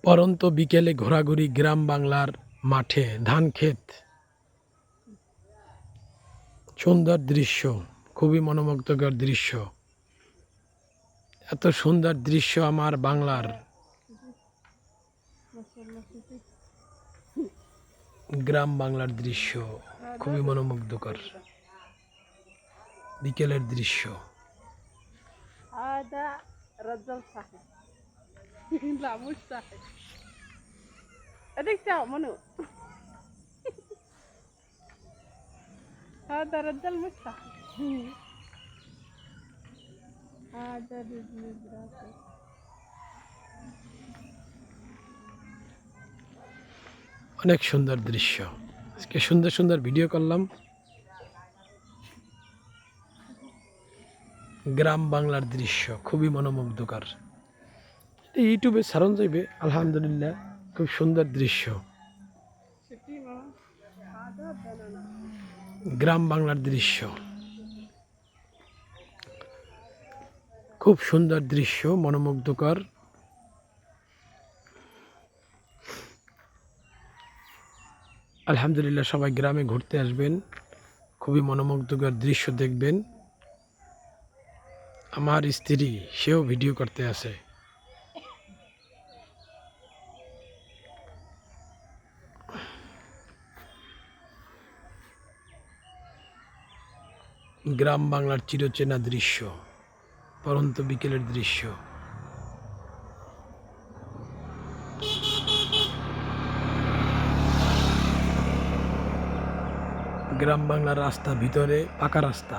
পরন্ত বিকেলে ঘোরাঘুরি গ্রাম বাংলার মাঠে, ধান ক্ষেত, সুন্দর দৃশ্য, খুবই মনোমুগ্ধকর দৃশ্য। এত সুন্দর দৃশ্য আমার বাংলার গ্রাম বাংলার দৃশ্য, খুবই মনোমুগ্ধকর বিকেলের দৃশ্য। هذا رجل صاحب لا مش صاحب اديك تعال منو هذا رجل مش صاحب هذا رجل براسه অনেক সুন্দর দৃশ্য। আজকে সুন্দর সুন্দর ভিডিও করলাম গ্রাম বাংলার দৃশ্য, খুবই মনোমুগ্ধকর। এটা ইউটিউবে ছাড়ন যাইবে। আলহামদুলিল্লাহ, খুব সুন্দর দৃশ্য شتيمة هذا بنانا গ্রাম বাংলার দৃশ্য, খুব সুন্দর দৃশ্য, মনোমুগ্ধকর। আলহামদুলিল্লাহ, সবাই গ্রামে ঘুরতে আসবেন, খুবই মনোমুগ্ধকর দৃশ্য দেখবেন। আমার স্ত্রী, সেও ভিডিও করতে আসে। গ্রাম বাংলার চিরচেনা দৃশ্য, পরন্ত বিকেলের দৃশ্য। গ্রাম বাংলার রাস্তা, ভিতরে পাকা রাস্তা।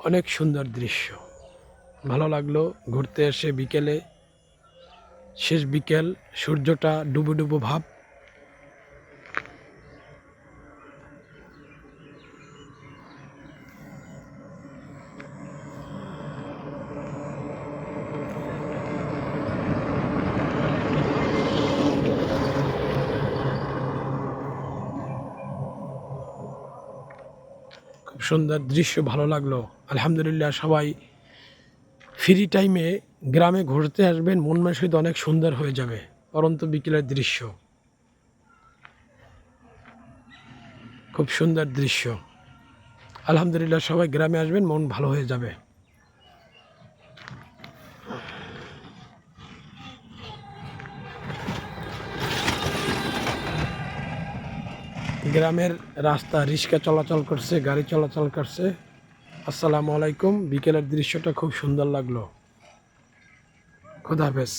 অনেক সুন্দর দৃশ্য, ভালো লাগলো ঘুরতে এসে বিকেলে। শেষ বিকেল, সূর্যটা ডুবো ডুবো ভাব। খুব সুন্দর দৃশ্য, ভালো লাগলো। আলহামদুলিল্লাহ, সবাই ফ্রি টাইমে গ্রামে ঘুরতে আসবেন, মন মানসিকতা অনেক সুন্দর হয়ে যাবে। পরন্ত বিকেলের দৃশ্য, খুব সুন্দর দৃশ্য। আলহামদুলিল্লাহ, সবাই গ্রামে আসবেন, মন ভালো হয়ে যাবে। গ্রামের রাস্তা, রিক্সা চলাচল করছে, গাড়ি চলাচল করছে। আসসালামু আলাইকুম। বিকেলের দৃশ্যটা খুব সুন্দর লাগলো। খোদা হাফেজ।